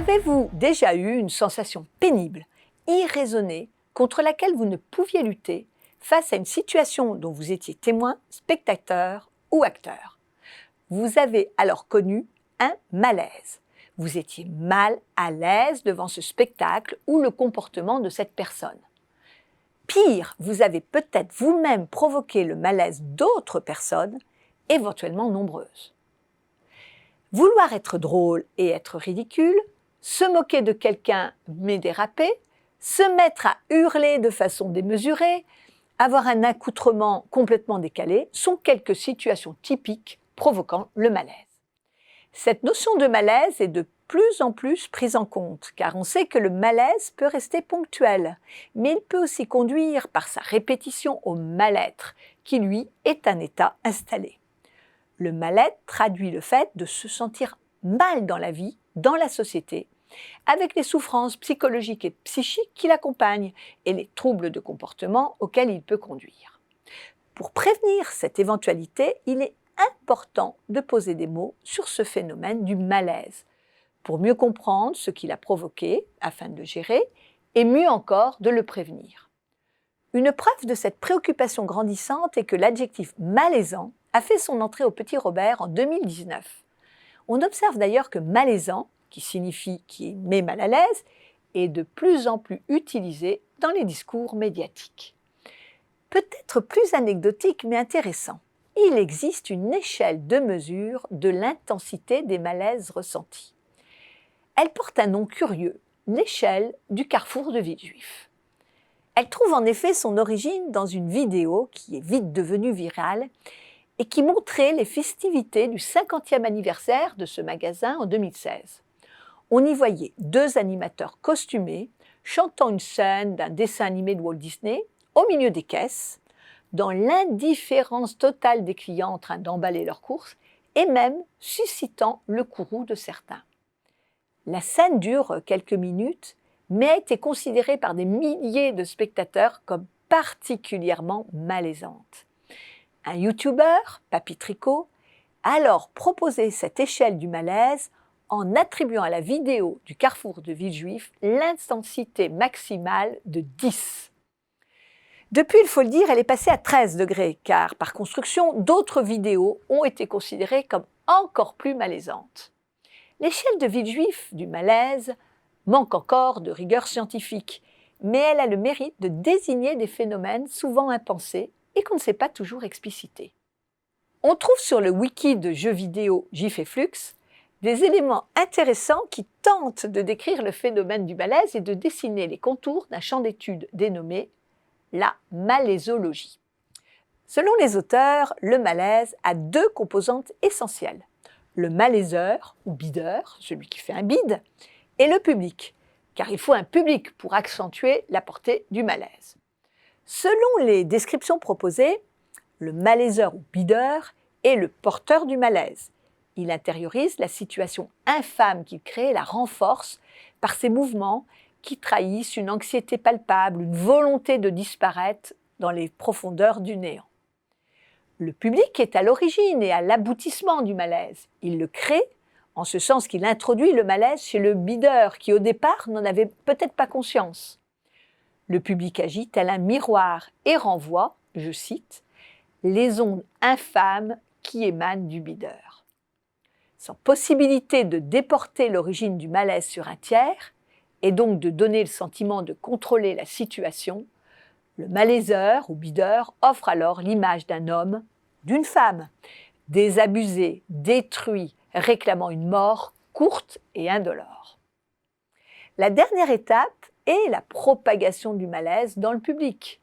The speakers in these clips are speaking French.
Avez-vous déjà eu une sensation pénible, irraisonnée, contre laquelle vous ne pouviez lutter face à une situation dont vous étiez témoin, spectateur ou acteur? Vous avez alors connu un malaise. Vous étiez mal à l'aise devant ce spectacle ou le comportement de cette personne. Pire, vous avez peut-être vous-même provoqué le malaise d'autres personnes, éventuellement nombreuses. Vouloir être drôle et être ridicule, se moquer de quelqu'un mais déraper, se mettre à hurler de façon démesurée, avoir un accoutrement complètement décalé sont quelques situations typiques provoquant le malaise. Cette notion de malaise est de plus en plus prise en compte, car on sait que le malaise peut rester ponctuel, mais il peut aussi conduire par sa répétition au mal-être, qui lui est un état installé. Le mal-être traduit le fait de se sentir mal dans la vie, dans la société, avec les souffrances psychologiques et psychiques qui l'accompagnent et les troubles de comportement auxquels il peut conduire. Pour prévenir cette éventualité, il est important de poser des mots sur ce phénomène du malaise, pour mieux comprendre ce qu'il a provoqué afin de le gérer et mieux encore de le prévenir. Une preuve de cette préoccupation grandissante est que l'adjectif malaisant a fait son entrée au Petit Robert en 2019. On observe d'ailleurs que malaisant, qui signifie qui met mal à l'aise, est de plus en plus utilisé dans les discours médiatiques. Peut-être plus anecdotique mais intéressant, il existe une échelle de mesure de l'intensité des malaises ressentis. Elle porte un nom curieux, l'échelle du carrefour de Villejuif. Elle trouve en effet son origine dans une vidéo qui est vite devenue virale et qui montrait les festivités du 50e anniversaire de ce magasin en 2016. On y voyait deux animateurs costumés chantant une scène d'un dessin animé de Walt Disney au milieu des caisses, dans l'indifférence totale des clients en train d'emballer leurs courses et même suscitant le courroux de certains. La scène dure quelques minutes, mais a été considérée par des milliers de spectateurs comme particulièrement malaisante. Un youtubeur, Papy Tricot, a alors proposé cette échelle du malaise en attribuant à la vidéo du carrefour de Villejuif l'intensité maximale de 10. Depuis, il faut le dire, elle est passée à 13 degrés, car par construction, d'autres vidéos ont été considérées comme encore plus malaisantes. L'échelle de Villejuif du malaise manque encore de rigueur scientifique, mais elle a le mérite de désigner des phénomènes souvent impensés et qu'on ne sait pas toujours expliciter. On trouve sur le wiki de jeux vidéo GIF et Flux des éléments intéressants qui tentent de décrire le phénomène du malaise et de dessiner les contours d'un champ d'études dénommé la malaisologie. Selon les auteurs, le malaise a deux composantes essentielles. Le malaiseur ou bideur, celui qui fait un bide, et le public, car il faut un public pour accentuer la portée du malaise. Selon les descriptions proposées, le malaiseur ou bideur est le porteur du malaise. Il intériorise la situation infâme qu'il crée et la renforce par ses mouvements qui trahissent une anxiété palpable, une volonté de disparaître dans les profondeurs du néant. Le public est à l'origine et à l'aboutissement du malaise. Il le crée, en ce sens qu'il introduit le malaise chez le bideur qui au départ n'en avait peut-être pas conscience. Le public agit tel un miroir et renvoie, je cite, « les ondes infâmes qui émanent du bideur ». Sans possibilité de déporter l'origine du malaise sur un tiers, et donc de donner le sentiment de contrôler la situation, le malaiseur ou bideur offre alors l'image d'un homme, d'une femme, désabusé, détruit, réclamant une mort courte et indolore. La dernière étape est la propagation du malaise dans le public.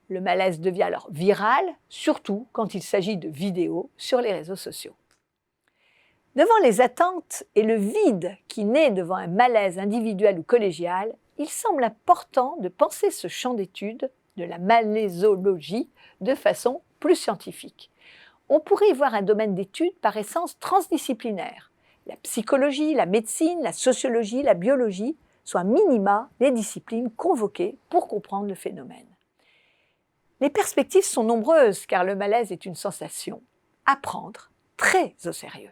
Le malaise devient alors viral, surtout quand il s'agit de vidéos sur les réseaux sociaux. Devant les attentes et le vide qui naît devant un malaise individuel ou collégial, il semble important de penser ce champ d'étude de la malaisologie de façon plus scientifique. On pourrait y voir un domaine d'étude par essence transdisciplinaire. La psychologie, la médecine, la sociologie, la biologie sont à minima les disciplines convoquées pour comprendre le phénomène. Les perspectives sont nombreuses car le malaise est une sensation à prendre très au sérieux.